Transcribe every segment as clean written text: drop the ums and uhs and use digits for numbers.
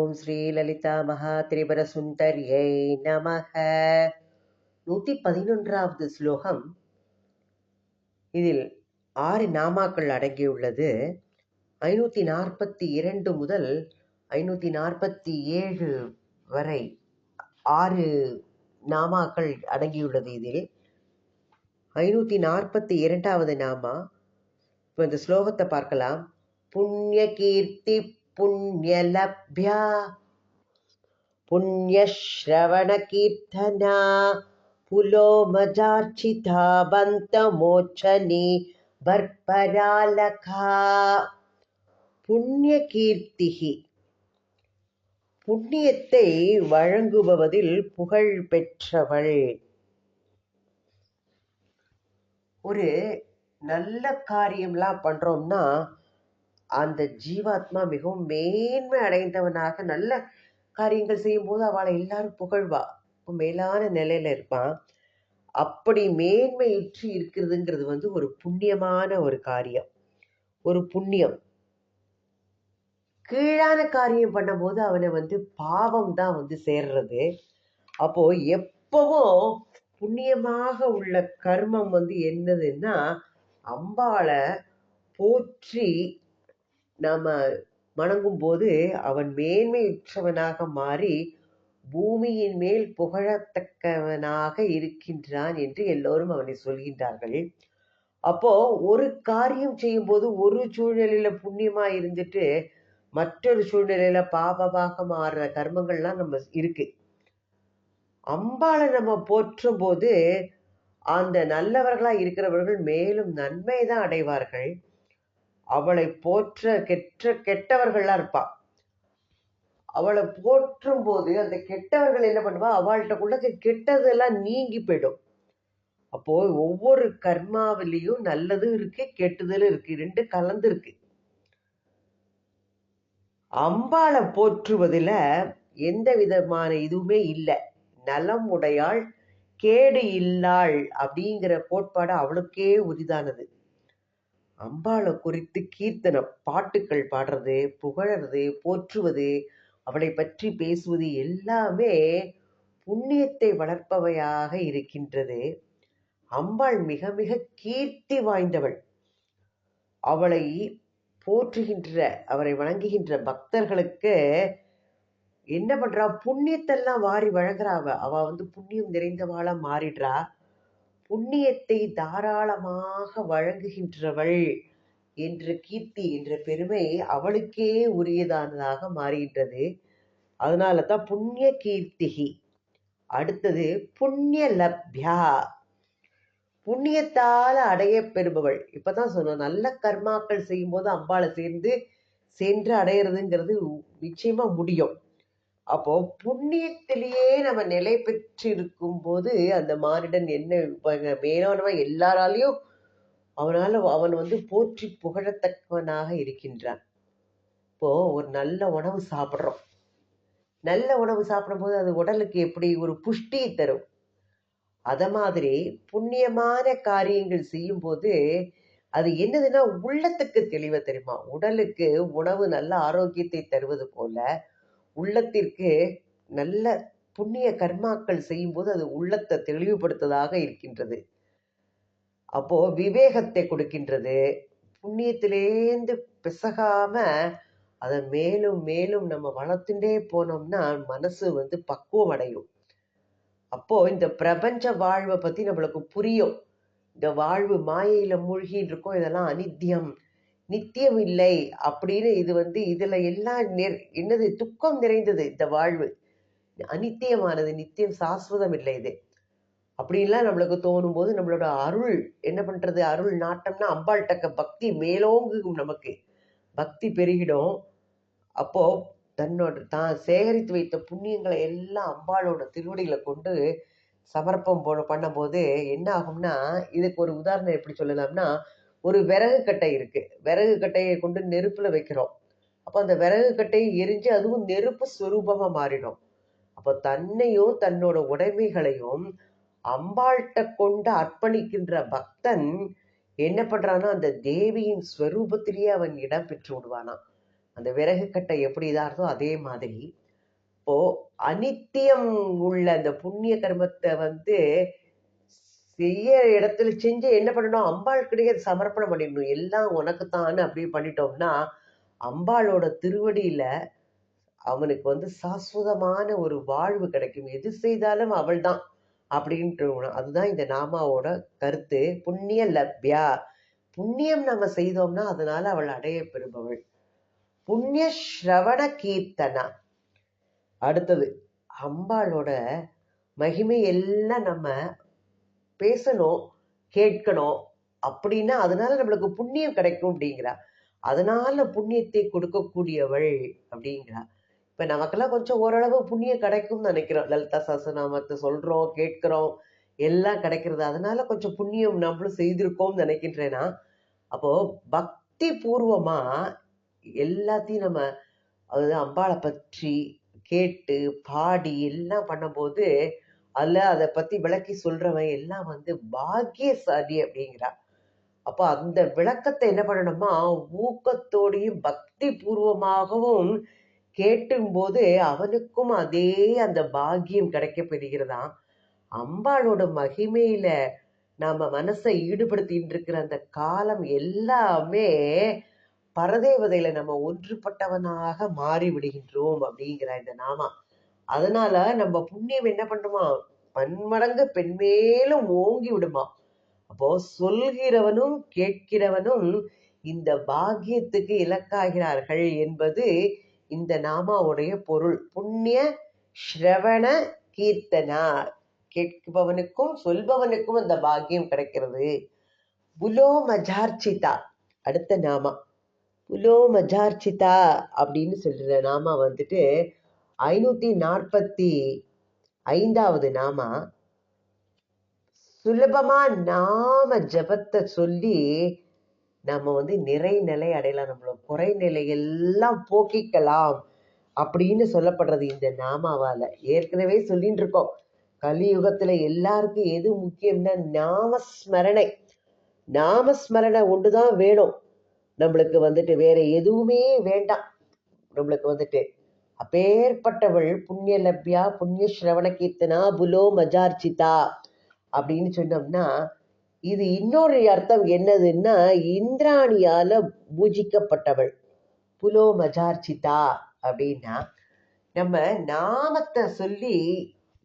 ஓம் ஸ்ரீ லலிதா மகா திரிபுர சுந்தரியை நமக. 111வது ஸ்லோகம். இதில் 6 நாமாக்கள் அடங்கியுள்ளது. 542 முதல் 547 வரை 6 நாமாக்கள் அடங்கியுள்ளது. இதில் 542வது நாமா. இப்போ இந்த ஸ்லோகத்தை பார்க்கலாம். புண்ணிய கீர்த்தி புண்ணியலப்யா புண்ணியஸ்ரவண கீர்த்தனா புலோமஜார்ச்சிதா பந்தமோச்சனி பர்பராலகா. புண்ணிய கீர்த்திகி, புண்ணியத்தை வழங்குபவதில் புகழ் பெற்றவள். ஒரு நல்ல காரியம்லாம் பண்றோம்னா அந்த ஜீவாத்மா மிகவும் மேன்மை அடைந்தவனாக நல்ல காரியங்கள் செய்யும் போது அவளை எல்லாரும் புகழ்வா, மேலான நிலையில இருப்பான். அப்படி மேன்மையுற்று இருக்கிறதுங்கிறது ஒரு புண்ணியமான ஒரு காரியம், ஒரு புண்ணியம். கீழான காரியம் பண்ணும்போது அவனை பாவம் தான் சேர்றது. அப்போ எப்பவும் புண்ணியமாக உள்ள கர்மம் என்னதுன்னா அம்பாளை போற்றி நாம வணங்கும் போது அவன் மேன்மையுற்றவனாக மாறி பூமியின் மேல் புகழத்தக்கவனாக இருக்கின்றான் என்று எல்லோரும் அவனை சொல்கின்றார்கள். அப்போ ஒரு காரியம் செய்யும் போது ஒரு சூழ்நிலையில புண்ணியமா இருந்துட்டு மற்றொரு சூழ்நிலையில பாவமாக மாறுற கர்மங்கள்லாம் நம்ம இருக்கு. அம்பாளை நம்ம போற்றும் போது அந்த நல்லவர்களா இருக்கிறவர்கள் மேலும் நன்மை தான் அடைவார்கள். அவளை போற்ற கெட்டவர்கள்லாம் இருப்பா. அவளை போற்றும் போது அந்த கெட்டவர்கள் என்ன பண்ணுவா, அவள்கிட்ட கெட்டதெல்லாம் நீங்கி போயிடும். அப்போ ஒவ்வொரு கர்மாவிலையும் நல்லதும் இருக்கு கெட்டுதலும் இருக்கு, ரெண்டு கலந்து இருக்கு. அம்பாளை போற்றுவதில் எந்த விதமான இதுவுமே இல்லை. நலம் உடையாள் கேடு இல்லாள் அப்படிங்கிற கோட்பாடு அவளுக்கே உரிதானது. அம்பாளை குறித்து கீர்த்தனம், பாட்டுக்கள் பாடுறது, புகழறது, போற்றுவது, அவளை பற்றி பேசுவது எல்லாமே புண்ணியத்தை வளர்ப்பவையாக இருக்கின்றது. அம்பாள் மிக மிக கீர்த்தி வாய்ந்தவள். அவளை போற்றுகின்ற, அவரை வணங்குகின்ற பக்தர்களுக்கு என்ன பண்றா, புண்ணியத்தெல்லாம் வாரி வழங்குறா. அவ புண்ணியம் நிறைந்தவாளா மாறிடுறா. புண்ணியத்தை தாராளமாக வழங்குகின்றவள் என்ற கீர்த்தி என்ற பெருமை அவளுக்கே உரியதானதாக மாறுகின்றது. அதனால தான் புண்ணிய கீர்த்திகி. அடுத்தது புண்ணிய லப்யா, புண்ணியத்தால் அடைய பெறுபவள். இப்பதான் சொன்னோம், நல்ல கர்மாக்கள் செய்யும் போது அம்பாளை சென்று அடையிறதுங்கிறது நிச்சயமா முடியும். அப்போ புண்ணியத்திலேயே நம்ம நிலை பெற்று இருக்கும் போது அந்த மானிடன் என்ன மேலானவன் எல்லாராலையும் அவன் போற்றி புகழத்தக்கவனாக இருக்கின்றான். இப்போ ஒரு நல்ல உணவு சாப்பிட்றோம். நல்ல உணவு சாப்பிடும் போது அது உடலுக்கு எப்படி ஒரு புஷ்டியை தரும். அத மாதிரி புண்ணியமான காரியங்கள் செய்யும் போது அது என்னதுன்னா உள்ளத்துக்கு தெளிவ தெரியுமா. உடலுக்கு உணவு நல்ல ஆரோக்கியத்தை தருவது போல உள்ளத்திற்கு நல்ல புண்ணிய கர்மாக்கள் செய்யும் போது அது உள்ளத்தை தெளிவுபடுத்ததாக இருக்கின்றது. அப்போ விவேகத்தை கொடுக்கின்றது. புண்ணியத்திலேந்து பிசகாம அதை மேலும் மேலும் நம்ம வளர்த்துட்டே போனோம்னா மனசு பக்குவம் அடையும். அப்போ இந்த பிரபஞ்ச வாழ்வை பத்தி நம்மளுக்கு புரியும். இந்த வாழ்வு மாயையில மூழ்கின்னு இருக்கோம், இதெல்லாம் அனித்தியம், நித்தியம் இல்லை அப்படின்னு. இது இதுல எல்லாம் என்னது துக்கம் நிறைந்தது. இந்த வாழ்வு அனித்தியமானது, நித்தியம் சாஸ்வதம் இல்லை இது அப்படின்லாம் நம்மளுக்கு தோணும் போது நம்மளோட அருள் என்ன பண்றது, அருள் நாட்டம்னா அம்பாள் தக்க பக்தி மேலோங்கும், நமக்கு பக்தி பெருகிடும். அப்போ தான் சேகரித்து வைத்த புண்ணியங்களை எல்லாம் அம்பாளோட திருவடிகளை கொண்டு சமர்ப்பம் பண்ணும்போது என்ன ஆகும்னா, இதுக்கு ஒரு உதாரணம் எப்படி சொல்லலாம்னா, ஒரு விறகு கட்டை இருக்கு. விறகு கட்டையை கொண்டு நெருப்புல வைக்கிறோம். அப்போ அந்த விறகு கட்டையை எரிஞ்சு அதுவும் நெருப்பு ஸ்வரூபமா மாறிடும். அப்போ தன்னையும் தன்னோட உடைமைகளையும் அம்பாள்கிட்ட கொண்டு அர்ப்பணிக்கின்ற பக்தன் என்ன பண்றான்னா அந்த தேவியின் ஸ்வரூபத்திலேயே அவன் இடம் பெற்று விடுவானா. அந்த விறகு கட்டை எப்படி இதாக இருந்தோ அதே மாதிரி இப்போ அனித்தியம் உள்ள அந்த புண்ணிய கர்மத்தை செய்ய இடத்துல செஞ்சு என்ன பண்ணணும், அம்பாள் கிடையே சமர்ப்பணம் பண்ணிடணும். எல்லாம் உனக்குத்தான் அப்படி பண்ணிட்டோம்னா அம்பாளோட திருவடியில அவனுக்கு சாஸ்வதமான ஒரு வாழ்வு கிடைக்கும். எது செய்தாலும் அவள் தான் அப்படின்ட்டு. அதுதான் இந்த நாமாவோட கருத்து. புண்ணிய லப்யா, புண்ணியம் நம்ம செய்தோம்னா அதனால அவள் அடைய பெறுபவள். புண்ணிய ஸ்ரவண கீர்த்தனா. அடுத்தது அம்பாளோட மகிமை எல்லாம் நம்ம பேசணும், கேட்கணும். அப்படின்னா அதனால நம்மளுக்கு புண்ணியம் கிடைக்கும் அப்படிங்கிறா. அதனால புண்ணியத்தை கொடுக்கக்கூடியவள் அப்படிங்கிறா. இப்ப நமக்கெல்லாம் கொஞ்சம் ஓரளவு புண்ணியம் கிடைக்கும்னு நினைக்கிறோம். லலிதா சஹஸ்ரநாமத்தை சொல்றோம், கேட்கிறோம், எல்லாம் கிடைக்கிறது. அதனால கொஞ்சம் புண்ணியம் நம்மளும் செய்திருக்கோம்னு நினைக்கின்றேன்னா, அப்போ பக்தி பூர்வமா எல்லாத்தையும் நம்ம அதாவது அம்பாளை பற்றி கேட்டு பாடி எல்லாம் பண்ணும்போது அதுல அதை பத்தி விளக்கி சொல்றவன் எல்லாம் பாக்கியசாலி அப்படிங்கிறா. அப்போ அந்த விளக்கத்தை என்ன பண்ணணுமா, ஊக்கத்தோடையும் பக்தி பூர்வமாகவும் கேட்டும் போது அவனுக்கும் அதே அந்த பாக்கியம் கிடைக்க பெறுகிறதாம். அம்பாளோட மகிமையில நாம மனசை ஈடுபடுத்திட்டு இருக்கிற அந்த காலம் எல்லாமே பரதேவதையில நம்ம ஒன்றுபட்டவனாக மாறி விடுகின்றோம் அப்படிங்கிற இந்த நாமா. அதனால நம்ம புண்ணியம் என்ன பண்ணுமா, பன்மடங்கு பெண்மேலும் ஓங்கி விடுமா. அப்போ சொல்கிறவனும் கேட்கிறவனும் இந்த பாக்கியத்துக்கு இலக்காகிறார்கள் என்பது இந்த நாமாவுடைய பொருள். புண்ணிய ஸ்ரவண கீர்த்தனா, கேட்பவனுக்கும் சொல்பவனுக்கும் அந்த பாக்கியம் கிடைக்கிறது. புலோ மஜார்ச்சிதா அடுத்த நாமா. புலோ மஜார்ச்சிதா அப்படின்னு சொல்ற நாமா 545வது நாமா. சுலபமா நாம ஜபத்தை சொல்லி நம்ம நிறைநிலை அடையலாம், நம்மளோட குறைநிலை எல்லாம் போக்கிக்கலாம் அப்படின்னு சொல்லப்படுறது இந்த நாமாவால. ஏற்கனவே சொல்லிட்டு இருக்கோம், கலியுகத்துல எல்லாருக்கும் எது முக்கியம்னா நாமஸ்மரணை. நாமஸ்மரணை ஒன்றுதான் வேணும் நம்மளுக்கு. வேற எதுவுமே வேண்டாம் நம்மளுக்கு. அப்பேற்பட்டவள் புண்ணிய லப்யா புண்ணிய ஸ்ரவண கீர்த்தனா புலோ மஜார்ச்சிதா அப்படின்னு சொன்னோம்னா, இது இன்னொரு அர்த்தம் என்னதுன்னா இந்திராணியால பூஜிக்கப்பட்டவள். புலோ மஜார்ச்சிதா அப்படின்னா நம்ம நாமத்தை சொல்லி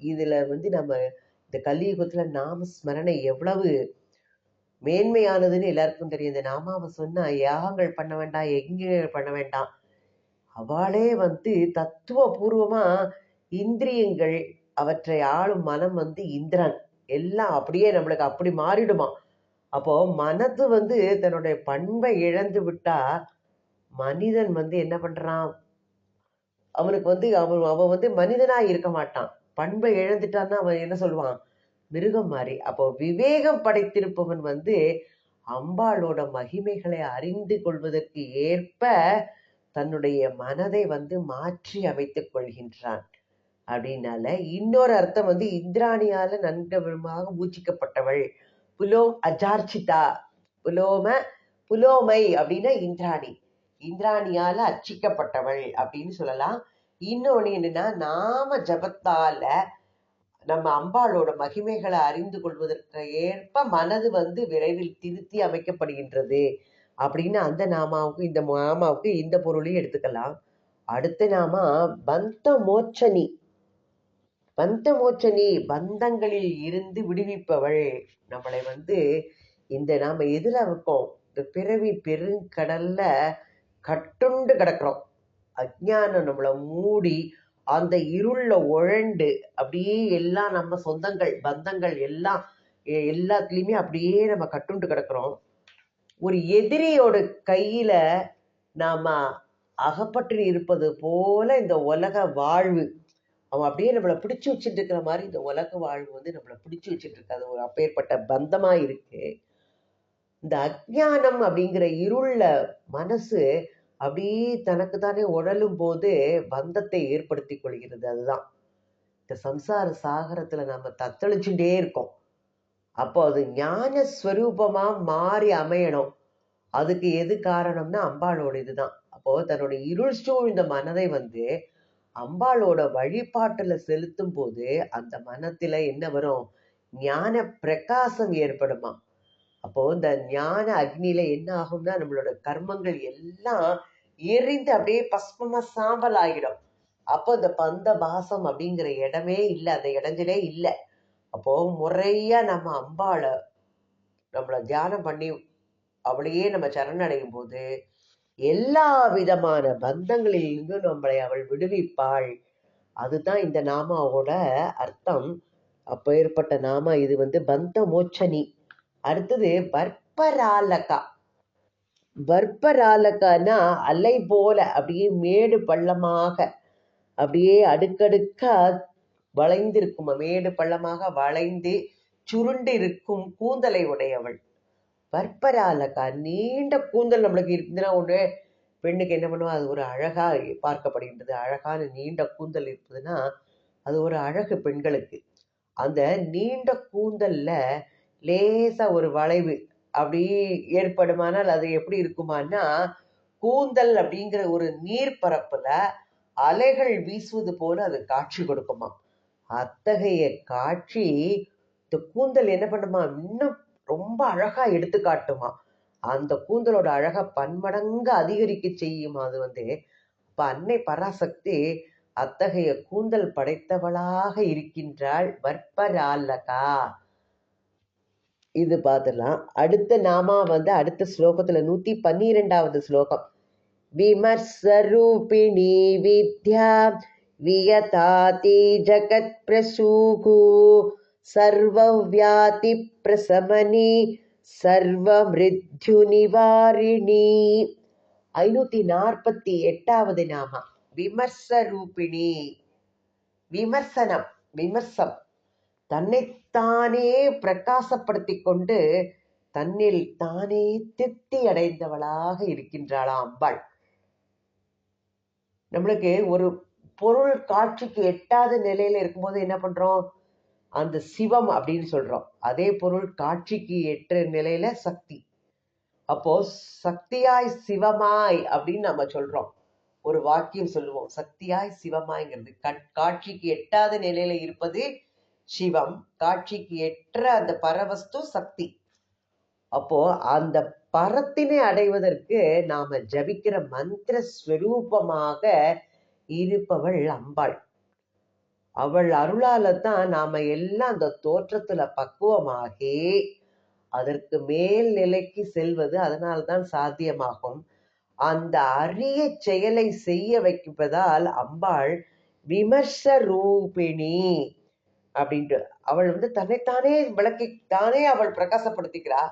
இதுல நம்ம இந்த கலியுகத்துல நாம ஸ்மரணை எவ்வளவு மேன்மையானதுன்னு எல்லாருக்கும் தெரியும். இந்த நாமாவை சொன்னா யாகங்கள் பண்ண வேண்டாம், யஜ்ஞங்கள் பண்ண வேண்டாம். அவளே தத்துவ பூர்வமா இந்திரியங்கள் அவற்றை ஆளும் மனம் இந்திரன் எல்லாம் அப்படியே நம்மளுக்கு அப்படி மாறிடுமா. அப்போ மனது தன்னுடைய பண்பை இழந்து விட்டா மனிதன் என்ன பண்றான், அவனுக்கு அவன் மனிதனா இருக்க மாட்டான். பண்பை இழந்துட்டான்னா அவன் என்ன சொல்லுவான், மிருகம் மாதிரி. அப்போ விவேகம் படைத்திருப்பவன் அம்பாளோட மகிமைகளை அறிந்து கொள்வதற்கு ஏற்ப தன்னுடைய மனதை மாற்றி அமைத்துக் கொள்கின்றான். அப்படின்னால இன்னொரு அர்த்தம் இந்திராணியால நன்கமாக பூஜிக்கப்பட்டவள். புலோம் அஜார்ச்சிதா, புலோமை அப்படின்னா இந்திராணி, இந்திராணியால அர்ச்சிக்கப்பட்டவள் அப்படின்னு சொல்லலாம். இன்னொன்னு என்னன்னா, நாம ஜபத்தால நம்ம அம்பாளோட மகிமைகளை அறிந்து கொள்வதற்கு ஏற்ப மனது விரைவில் திருத்தி அமைக்கப்படுகின்றது அப்படின்னு அந்த நாமாவுக்கு இந்த நாமாவுக்கு இந்த பொருளையும் எடுத்துக்கலாம். அடுத்த நாமா பந்த மோச்சனி. பந்த மோச்சனி, பந்தங்களில் இருந்து விடுவிப்பவள். நம்மளை இந்த நாம எதுல இருக்கோம், இந்த பிறவி பெருங்கடல்ல கட்டுண்டு கிடக்கிறோம். அஜ்ஞானம் நம்மளை மூடி அந்த இருள்ல உழண்டு அப்படியே எல்லாம் நம்ம சொந்தங்கள் பந்தங்கள் எல்லாம் எல்லாத்துலயுமே அப்படியே நம்ம கட்டுண்டு கிடக்கிறோம். ஒரு எதிரியோட கையில நாம அகப்பட்டு இருப்பது போல இந்த உலக வாழ்வு அவன் அப்படியே நம்மளை பிடிச்சு வச்சுட்டு இருக்கிற மாதிரி இந்த உலக வாழ்வு நம்மளை பிடிச்சு வச்சுட்டு இருக்கு. அது ஒரு அப்பேற்பட்ட பந்தமா இருக்கு. இந்த அஜ்ஞானம் அப்படிங்கிற இருள்ல மனசு அப்படியே தனக்கு தானே உழலும் போது பந்தத்தை ஏற்படுத்தி கொள்கிறது. அதுதான் இந்த சம்சார சாகரத்துல நம்ம தத்தளிச்சுட்டே இருக்கோம். அப்போ அது ஞான ஸ்வரூபமா மாறி அமையணும். அதுக்கு எது காரணம்னா அம்பாளோட இதுதான். அப்போ தன்னுடைய இருள் சூழ்ந்த மனதை வந்து அம்பாளோட வழிபாட்டுல செலுத்தும் போது அந்த மனத்துல என்ன வரும்? ஞான பிரகாசம் ஏற்படுமா. அப்போ இந்த ஞான அக்னியில என்ன ஆகும்னா நம்மளோட கர்மங்கள் எல்லாம் எரிந்து அப்படியே பஸ்மமா சாம்பல் ஆகிடும். அப்போ இந்த பந்த பாசம் அப்படிங்கிற இடமே இல்லை, அந்த இடைஞ்சலே இல்லை. அப்போ முறையா நம்ம அம்பாளை நம்மளை தியானம் பண்ணி அவளையே நம்ம சரணடையும் போது எல்லா விதமான பந்தங்களிலிருந்தும் நம்மளை அவள் விடுவிப்பாள். அதுதான் இந்த நாமாவோட அர்த்தம். அப்போ ஏற்பட்ட நாமா இது வந்து பந்த மோச்சனி. அடுத்தது பர்பராலகா. பர்பராலகானா அலை போல அப்படியே மேடு பள்ளமாக அப்படியே அடுக்கடுக்கா வளைந்திருக்கும், மேடு பள்ளமாக வளைந்து சுருண்டு இருக்கும் கூந்தலை உடையவள் பர்பராலகா. நீண்ட கூந்தல் நம்மளுக்கு இருக்குதுன்னா ஒண்ணு பெண்ணுக்கு என்ன பண்ணுவா, அது ஒரு அழகா பார்க்கப்படுகின்றது. அழகான நீண்ட கூந்தல் இருக்குதுன்னா அது ஒரு அழகு பெண்களுக்கு. அந்த நீண்ட கூந்தல்ல லேசா ஒரு வளைவு அப்படி ஏற்படுமானால் அது எப்படி இருக்குமான்னா, கூந்தல் அப்படிங்கிற ஒரு நீர்ப்பரப்புல அலைகள் வீசுவது போல அது காட்சி கொடுக்குமா. அத்தகைய காட்சி இந்த கூந்தல் என்ன பண்ணுமா, இன்னும் ரொம்ப அழகா எடுத்து காட்டுமா. அந்த கூந்தலோட அழக பன்மடங்கு அதிகரிக்க செய்யுமா அது வந்து. இப்ப அன்னை பராசக்தி அத்தகைய கூந்தல் படைத்தவளாக இருக்கின்றாள் வற்பராலகா. இது பார்த்துலாம். அடுத்த நாமா வந்து அடுத்த ஸ்லோகத்துல 112வது ஸ்லோகம். விமர்சரூபிணி வித்யா வியதாதி ஜகத் பிரசூகு சர்வவ்யாதி பிரசமனி சர்வ மிருத்யு நிவாரிணி. 548வது நாமா விமர்சரூபிணி. விமர்சனம், விமர்சம், தன்னைத்தானே பிரகாசப்படுத்தி கொண்டு தன்னில் தானே திருப்தி அடைந்தவளாக இருக்கின்றாளாம் அம்பாள். நம்மளுக்கு ஒரு பொருள் காட்சிக்கு எட்டாத நிலையில இருக்கும்போது என்ன பண்றோம், அந்த சிவம் அப்படின்னு சொல்றோம். அதே பொருள் காட்சிக்கு எட்டுற நிலையில சக்தி. அப்போ சக்தியாய் சிவமாய் அப்படின்னு நம்ம சொல்றோம். ஒரு வாக்கியம் சொல்லுவோம், சக்தியாய் சிவமாய்ங்கிறது. காட்சிக்கு எட்டாத நிலையில இருப்பது சிவம், காட்சிக்கு எற்ற அந்த பரவஸ்து சக்தி. அப்போ அந்த பரத்தினை அடைவதற்கு நாம ஜபிக்கிற மந்திர ஸ்வரூபமாக இருப்பவள் அம்பாள். அவள் அருளால தான் நாம எல்லாம் அந்த தோற்றத்துல பக்குவமாகி அதற்கு மேல் நிலைக்கு செல்வது அதனால்தான் சாத்தியமாகும். அந்த அரிய செயலை செய்ய வைப்பதால் அம்பாள் விமர்ச ரூபிணி அப்படின்ட்டு அவள் வந்து தன்னைத்தானே விளக்கி தானே அவள் பிரகாசப்படுத்திக்கிறா.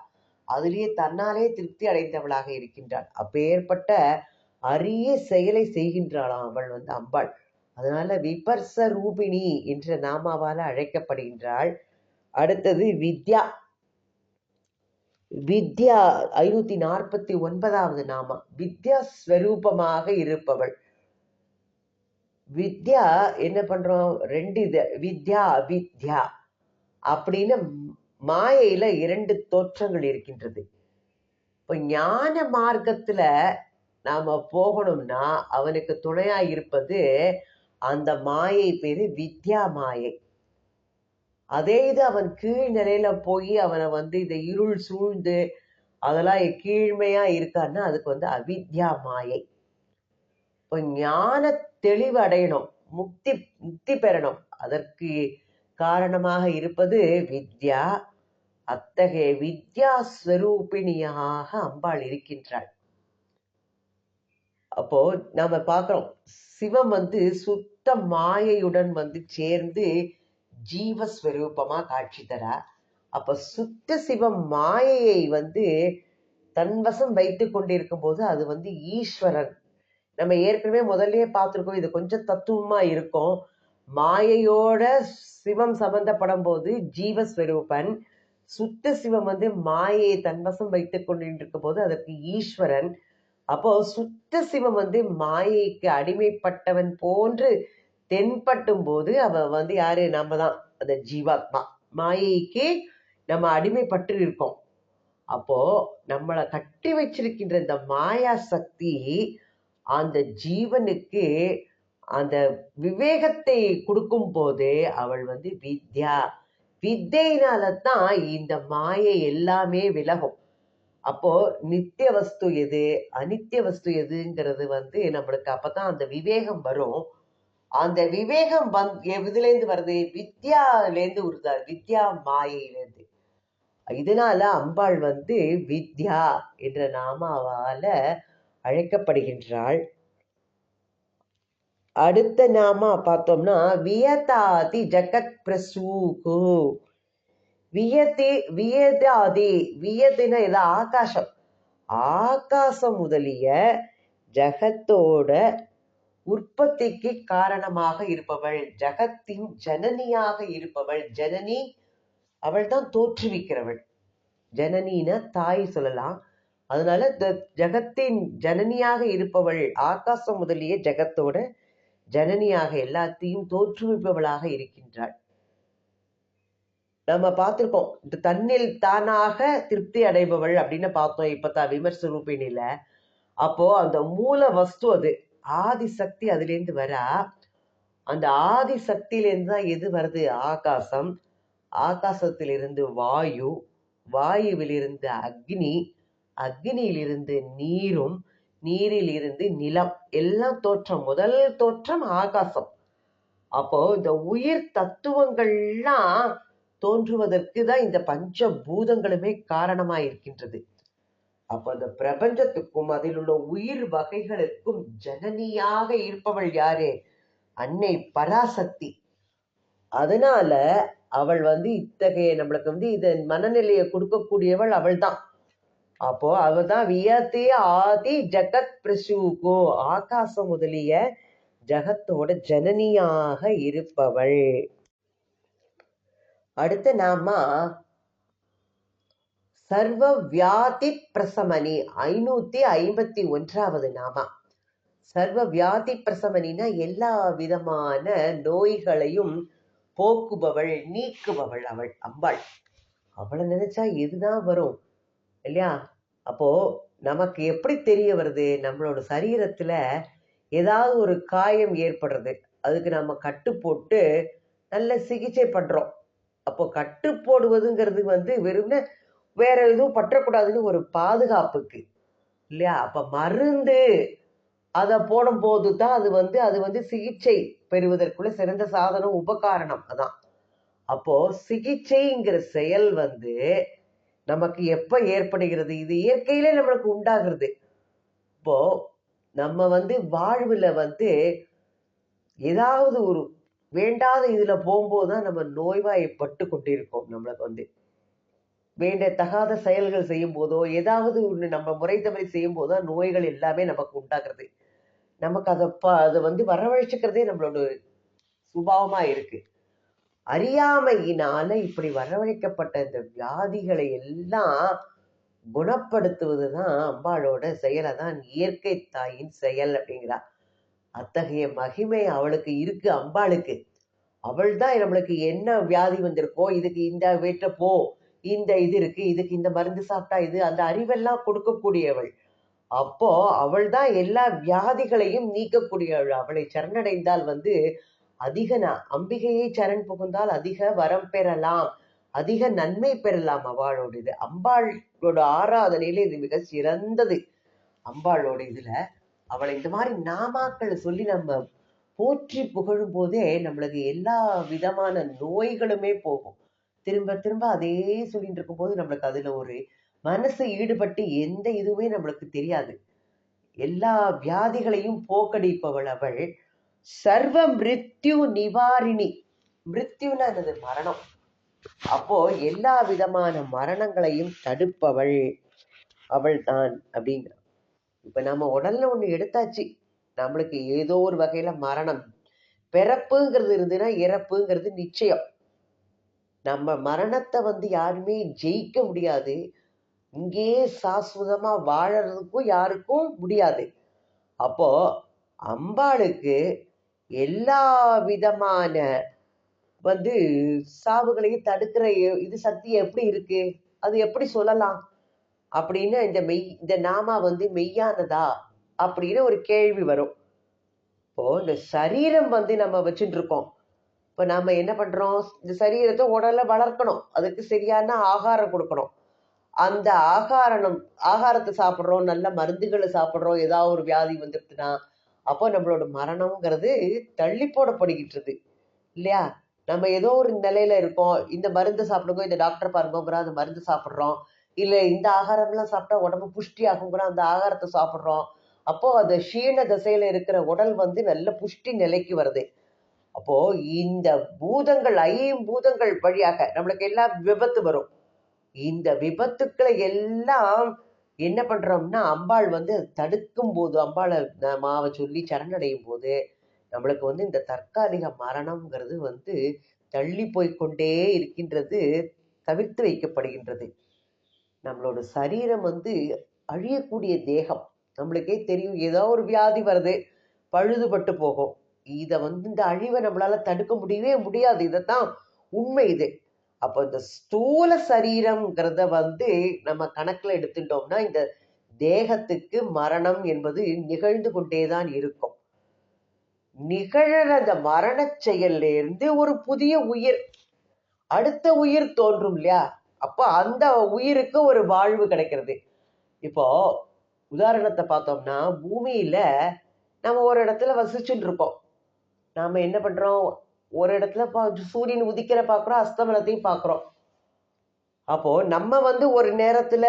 அதிலேயே தன்னாலே திருப்தி அடைந்தவளாக இருக்கின்றாள். அப்பேற்பட்ட அரிய செயலை செய்கின்றாளாம் அவள் வந்து அம்பாள். அதனால விபர்ச ரூபிணி என்ற நாமாவால அழைக்கப்படுகின்றாள். அடுத்தது வித்யா. வித்யா 549வது நாமா. வித்யா ஸ்வரூபமாக இருப்பவள். வித்யா என்ன பண்றோம், ரெண்டு இது வித்யா அவித்யா அப்படின்னு மாயையில இரண்டு தோற்றங்கள் இருக்கின்றது. இப்ப ஞான மார்க்கத்துல நாம போகணும்னா அவனுக்கு துணையா இருப்பது அந்த மாயை பேரு வித்யா மாயை. அதே இது அவன் கீழ் நிலையில போய் அவனை வந்து இந்த இருள் சூழ்ந்து அதெல்லாம் கீழ்மையா இருக்கான்னா அதுக்கு வந்து அவித்யா மாயை. இப்போ ஞான தெளிவு அடையணும், முக்தி பெறணும், அதற்கு காரணமாக இருப்பது வித்யா. அத்தகைய வித்யா ஸ்வரூபிணியாக அம்பாள் இருக்கின்றாள். அப்போ நாம பார்க்கிறோம், சிவம் வந்து சுத்த மாயையுடன் வந்து சேர்ந்து ஜீவஸ்வரூபமா காட்சி தரா. அப்ப சுத்த சிவம் மாயையை வந்து தன்வசம் வைத்து கொண்டிருக்கும் போது அது வந்து ஈஸ்வரன். நம்ம ஏற்கனவே முதல்லயே பார்த்திருக்கோம், இது கொஞ்சம் தத்துவமா இருக்கும். மாயையோட சிவம் சம்பந்தப்படும் போது ஜீவஸ்வரூபன், சுத்த சிவம் வந்து மாயையை தன்வசம் வைத்துக் கொண்டிருக்கும் போது அதற்கு ஈஸ்வரன். அப்போ சுத்த சிவம் வந்து மாயைக்கு அடிமைப்பட்டவன் போன்று தென்பட்டும் போது அவன் வந்து யாரு, நம்ம தான் அந்த ஜீவாத்மா. மாயைக்கு நம்ம அடிமைப்பட்டு இருக்கோம். அப்போ நம்மளை கட்டி வச்சிருக்கின்ற இந்த மாயா சக்தி அந்த ஜீவனுக்கு அந்த விவேகத்தை கொடுக்கும் போது அவள் வந்து வித்யா, வித்தையினால தான் இந்த மாயை எல்லாமே விலகும். அப்போ நித்திய வஸ்து எது, அனித்திய வஸ்து எதுங்கிறது வந்து நம்மளுக்கு அப்பதான் அந்த விவேகம் வரும். அந்த விவேகம் எதுல இருந்து வருது? வித்யாலேருந்து வருது, வித்யா மாயையிலேருந்து. இதனால அம்பாள் வந்து வித்யா என்ற நாமாவால அழைக்கப்படுகின்றாள். அடுத்த நாமா பார்த்தோம்னா வியதாதி ஜகத் பிரசூகு. வியதாதி, வியதுனா இது ஆகாசம். ஆகாசம் முதலிய ஜகத்தோட உற்பத்திக்கு காரணமாக இருப்பவள், ஜகத்தின் ஜனனியாக இருப்பவள். ஜனனி அவள் தான் தோற்றுவிக்கிறவள். ஜனனினா தாய் சொல்லலாம். அதனால ஜகத்தின் ஜனனியாக இருப்பவள், ஆகாசம் முதலிய ஜகத்தோட ஜனனியாக எல்லாத்தையும் தோற்றுவிப்பவளாக இருக்கின்றாள். நம்ம பார்த்திருக்கோம், தன்னில் தானாக திருப்தி அடைபவள் அப்படின்னு பார்த்தோம் இப்பதான் விமர்ச ரூபிணில. அப்போ அந்த மூல வஸ்து அது ஆதிசக்தி, அதுல இருந்து வரா. அந்த ஆதிசக்தியிலிருந்து தான் எது வருது? ஆகாசம். ஆகாசத்திலிருந்து வாயு, வாயுவிலிருந்து அக்னி, அக்னியிலிருந்து நீரும், நீரில் இருந்து நிலம். எல்லாம் தோற்றம், முதல் தோற்றம் ஆகாசம். அப்போ இந்த உயிர் தத்துவங்கள்லாம் தோன்றுவதற்கு தான் இந்த பஞ்ச பூதங்களுமே காரணமா இருக்கின்றது. அப்ப அந்த பிரபஞ்சத்துக்கும் அதில் உள்ள உயிர் வகைகளுக்கும் ஜனனியாக இருப்பவள் யாரு? அன்னை பராசக்தி. அதனால அவள் வந்து இத்தகைய நம்மளுக்கு வந்து இதன் மனநிலையை கொடுக்கக்கூடியவள் அவள் தான். அப்போ அவள் தான் வியதே ஆதி ஜகத் பிரசூகோ, ஆகாசம் முதலிய ஜகத்தோட ஜனனியாக இருப்பவள். அடுத்த நாமா சர்வ வியாதி பிரசமனி, 551வது நாமா. சர்வ வியாதி பிரசமனினா எல்லா விதமான நோய்களையும் போக்குபவள், நீக்குபவள் அவள் அம்பாள். அவளை நினைச்சா எதுதான் வரும் இல்லையா? அப்போ நமக்கு எப்படி தெரிய வருது? நம்மளோட சரீரத்துல ஏதாவது ஒரு காயம் ஏற்படுறது, அதுக்கு நம்ம கட்டு போட்டு நல்ல சிகிச்சை பண்றோம். அப்போ கட்டு போடுவதுங்கிறது வந்து வெறும் வேற எதுவும் பற்றக்கூடாதுன்னு ஒரு பாதுகாப்புக்கு இல்லையா? அப்ப மருந்து அதை போடும் போதுதான் அது வந்து சிகிச்சை பெறுவதற்குள்ள சிறந்த சாதனம், உபகாரணம். அதான். அப்போ சிகிச்சைங்கிற செயல் வந்து நமக்கு எப்ப ஏற்படுகிறது? இது இயற்கையிலே நம்மளுக்கு உண்டாகிறது. இப்போ நம்ம வந்து வாழ்வுல வந்து ஏதாவது ஒரு வேண்டாத இதுல போகும்போதுதான் நம்ம நோய்வாய்ப்பட்டு கொண்டிருக்கோம். நம்மளுக்கு வந்து வேண்ட தகாத செயல்கள் செய்யும் போதோ, ஏதாவது ஒண்ணு நம்ம முறை தவறி செய்யும் போதுதான் நோய்கள் எல்லாமே நமக்கு உண்டாகிறது. நமக்கு அதை வந்து வரவழைச்சுக்கிறதே நம்மளோட சுபாவமா இருக்கு. அறியாமையினால இப்படி வரவழைக்கப்பட்ட இந்த வியாதிகளை எல்லாம் குணப்படுத்துவதுதான் அம்பாளோட செயலை தான் இயற்கை தாயின் செயல் அப்படிங்கிறா. அத்தகைய மகிமை அவளுக்கு இருக்கு, அம்பாளுக்கு. அவள் தான் நம்மளுக்கு என்ன வியாதி வந்திருக்கோ, இதுக்கு இந்த வீட்டை போ, இந்த இது இருக்கு, இதுக்கு இந்த மருந்து சாப்பிட்டா இது, அந்த அறிவெல்லாம் கொடுக்கக்கூடியவள். அப்போ அவள் தான் எல்லா வியாதிகளையும் நீக்கக்கூடியவள். அவளை சரணடைந்தால் வந்து அதிக அம்பிகையை சரண் புகுந்தால் அதிக வரம் பெறலாம், அதிக நன்மை பெறலாம். அவளோட இது அம்பாளோட ஆராதனையில இது மிக சிறந்தது. அம்பாளோட இதுல அவளை இந்த மாதிரி நாமாக்களை சொல்லி நம்ம போற்றி புகழும் போதே நம்மளுக்கு எல்லா விதமான நோய்களுமே போகும். திரும்ப திரும்ப அதே சொல்லிட்டு இருக்கும் போது நம்மளுக்கு அதுல ஒரு மனசு ஈடுபட்டு எந்த இதுவுமே நம்மளுக்கு தெரியாது. எல்லா வியாதிகளையும் போக்கடிப்பவள் அவள். சர்வ மிருத்யு நிவாரிணி. மிருத்யுனா என்னது? மரணம். அப்போ எல்லா விதமான மரணங்களையும் தடுப்பவள் அவள் தான் அப்படிங்கிற. இப்ப நம்ம உடல்ல ஒண்ணு எடுத்தாச்சு, நம்மளுக்கு ஏதோ ஒரு வகையில மரணம், பிறப்புங்கிறது இருந்துன்னா இறப்புங்கிறது நிச்சயம். நம்ம மரணத்தை வந்து யாருமே ஜெயிக்க முடியாது. இங்கேயே சாஸ்வதமா வாழறதுக்கும் யாருக்கும் முடியாது. அப்போ அம்பாளுக்கு எல்லா விதமான வந்து சாவுகளையும் தடுக்கிற இது சக்தி எப்படி இருக்கு? அது எப்படி சொல்லலாம் அப்படின்னு இந்த நாமா வந்து மெய்யானதா அப்படின்னு ஒரு கேள்வி வரும். இப்போ இந்த சரீரம் நம்ம வச்சுட்டு இருக்கோம். இப்போ நாம என்ன பண்றோம், இந்த சரீரத்தை உடலை வளர்க்கணும், அதுக்கு சரியான ஆகாரம் கொடுக்கணும். அந்த ஆகாரத்தை சாப்பிட்றோம், நல்ல மருந்துகளை சாப்பிட்றோம், ஏதாவது ஒரு வியாதி வந்துடுதுன்னா அப்போ நம்மளோட மரணம்ங்கிறது தள்ளி போடப்படுகின்றது இல்லையா? நம்ம ஏதோ ஒரு நிலையில இருக்கோம், இந்த மருந்து சாப்பிடுங்க, இந்த டாக்டர் பாருங்கிறோம், அந்த மருந்து சாப்பிட்றோம், இல்லை இந்த ஆகாரம்லாம் சாப்பிட்டா உடம்பு புஷ்டி ஆகுங்கிறோம், அந்த ஆகாரத்தை சாப்பிட்றோம். அப்போ அந்த க்ஷீண தசையில இருக்கிற உடல் நல்ல புஷ்டி நிலைக்கு வருது. அப்போ இந்த பூதங்கள், ஐம்பூதங்கள் வழியாக நம்மளுக்கு எல்லாம் விபத்து வரும். இந்த விபத்துக்களை எல்லாம் என்ன பண்றோம்னா அம்பாள் தடுக்கும் போது, அம்பாளை மாவை சொல்லி சரணடையும் போது நம்மளுக்கு இந்த தற்காலிக மரணம்ங்கிறது தள்ளி போய்கொண்டே இருக்கின்றது, தவிர்த்து வைக்கப்படுகின்றது. நம்மளோட சரீரம் அழியக்கூடிய தேகம். நம்மளுக்கே தெரியும், ஏதோ ஒரு வியாதி வருது, பழுதுபட்டு போகும். இதை இந்த அழிவை நம்மளால தடுக்க முடியவே முடியாது. இதைத்தான் உண்மை இது. அப்போ இந்த ஸ்தூல சரீரம்ங்கிறத நம்ம கணக்குல எடுத்துட்டோம்னா இந்த தேகத்துக்கு மரணம் என்பது நிகழ்ந்து கொண்டேதான் இருக்கும். நிகழற அந்த மரண செயல்ல இருந்து ஒரு புதிய உயிர், அடுத்த உயிர் தோன்றும் இல்லையா? அப்போ அந்த உயிருக்கு ஒரு வாழ்வு கிடைக்கிறது. இப்போ உதாரணத்தை பார்த்தோம்னா, பூமியில நம்ம ஒரு இடத்துல வசிச்சுட்டு இருக்கோம். நாம என்ன பண்றோம், ஒரு இடத்துல சூரியன் உதிக்கிற பாக்குறோம், அஸ்தமனத்தையும் பாக்குறோம். அப்போ நம்ம ஒரு நேரத்துல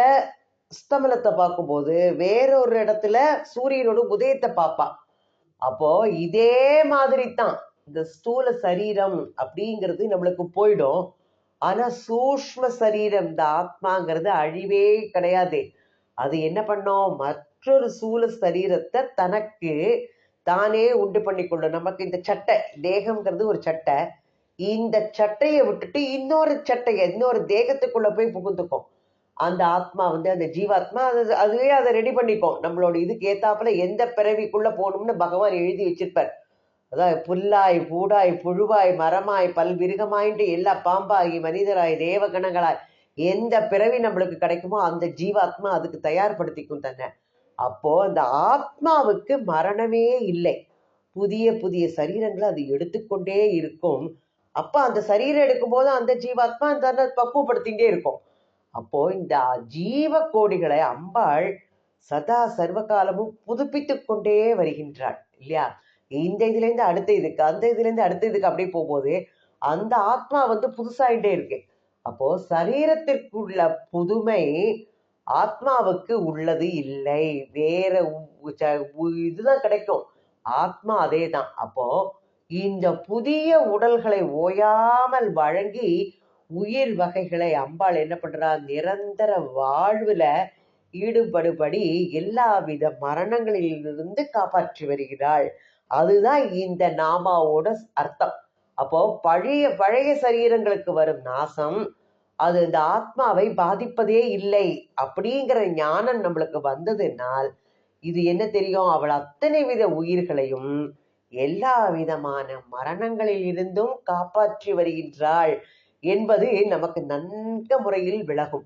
அஸ்தமனத்தை பார்க்கும்போது வேறொரு இடத்துல சூரியனோட உதயத்தை பார்ப்பான். அப்போ இதே மாதிரி தான் இந்த ஸ்தூல சரீரம் அப்படிங்கிறது நம்மளுக்கு போயிடும். ஆனா சூக்ஷ்ம சரீரம், இந்த ஆத்மாங்கிறது அழிவே கிடையாது. அது என்ன பண்ணோம், மற்றொரு ஸ்தூல சரீரத்தை தனக்கு தானே உண்டு பண்ணிக்கொள்ளும். நமக்கு இந்த சட்டை, தேகம்ங்கிறது ஒரு சட்டை, இந்த சட்டையை விட்டுட்டு இன்னொரு தேகத்துக்குள்ள போய் புகுந்துக்கும். அந்த ஆத்மா அந்த ஜீவாத்மா அதுவே அதை ரெடி பண்ணிக்கும். நம்மளோட இதுக்கு ஏத்தாப்புல எந்த பிறவிக்குள்ள போகணும்னு பகவான் எழுதி வச்சிருப்பார். அதாவது புல்லாய் பூடாய் புழுவாய் மரமாய் பல்விருகமாயின்ட்டு எல்லா பாம்பாகி மனிதராய் தேவகணங்களாய் எந்த பிறவி நம்மளுக்கு கிடைக்குமோ அந்த ஜீவாத்மா அதுக்கு தயார்படுத்திக்கும் தன்னை. அப்போ அந்த ஆத்மாவுக்கு மரணமே இல்லை. புதிய புதிய சரீரங்களை அது எடுத்துக்கொண்டே இருக்கும். அப்ப அந்த சரீரம் எடுக்கும்போது அந்த ஜீவாத்மா அந்த பக்குவப்படுத்திகிட்டே இருக்கும். அப்போ இந்த ஜீவ கோடிகளை அம்பாள் சதா சர்வ காலமும் புதுப்பித்து கொண்டே வருகின்றாள் இல்லையா? இந்த இதுல இருந்து அடுத்த இதுக்கு, அந்த இதுல இருந்து அடுத்த இதுக்கு அப்படி போகும்போது அந்த ஆத்மா புதுசாயிட்டே இருக்கு. அப்போ சரீரத்திற்குள்ள புதுமை ஆத்மாவுக்கு உள்ளது இல்லை. வேற இதுதான் கிடைக்கும், ஆத்மா அதே தான். அப்போ இந்த புதிய உடல்களை ஓயாமல் வழங்கி உயிர் வகைகளை அம்பாள் என்ன பண்றா, நிரந்தர வாழ்வுல ஈடுபடுபடி எல்லா வித மரணங்களிலிருந்து காப்பாற்றி வருகிறாள். அதுதான் இந்த நாமாவோட அர்த்தம். அப்போ பழைய சரீரங்களுக்கு வரும் நாசம் அது இந்த ஆத்மாவை பாதிப்பதே இல்லை அப்படிங்கிற ஞானம் நம்மளுக்கு வந்ததுனால் இது என்ன தெரியும், அவள் அத்தனை வித உயிர்களையும் எல்லா விதமான மரணங்களில் இருந்தும் காப்பாற்றி வருகின்றாள் என்பது நமக்கு நன்க முறையில் விளகும்.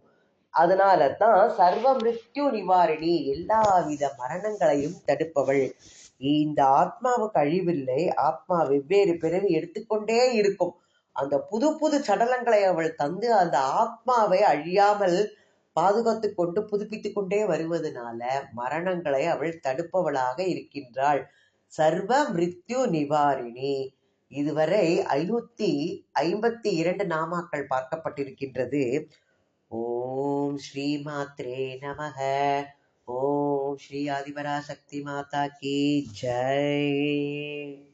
அதனால தான் சர்வ மிருத்யு நிவாரணி, எல்லா வித மரணங்களையும் தடுப்பவள். இந்த ஆத்மாவுக்கு அழிவில்லை, ஆத்மா வெவ்வேறு பிறவி எடுத்துக்கொண்டே இருக்கும். அந்த புது புது சடலங்களை அவள் தந்து அந்த ஆத்மாவை அழியாமல் பாதுகாத்து கொண்டு புதுப்பித்து கொண்டே வருவதனால மரணங்களை அவள் தடுப்பவளாக இருக்கின்றாள். சர்வ மிருத்யு நிவாரிணி. இதுவரை 552 நாமாக்கள் பார்க்கப்பட்டிருக்கின்றது. ஓம் ஸ்ரீ மாத்ரே நமக. ஓம் ஸ்ரீ ஆதிபராசக்தி மாதா கி ஜெய்.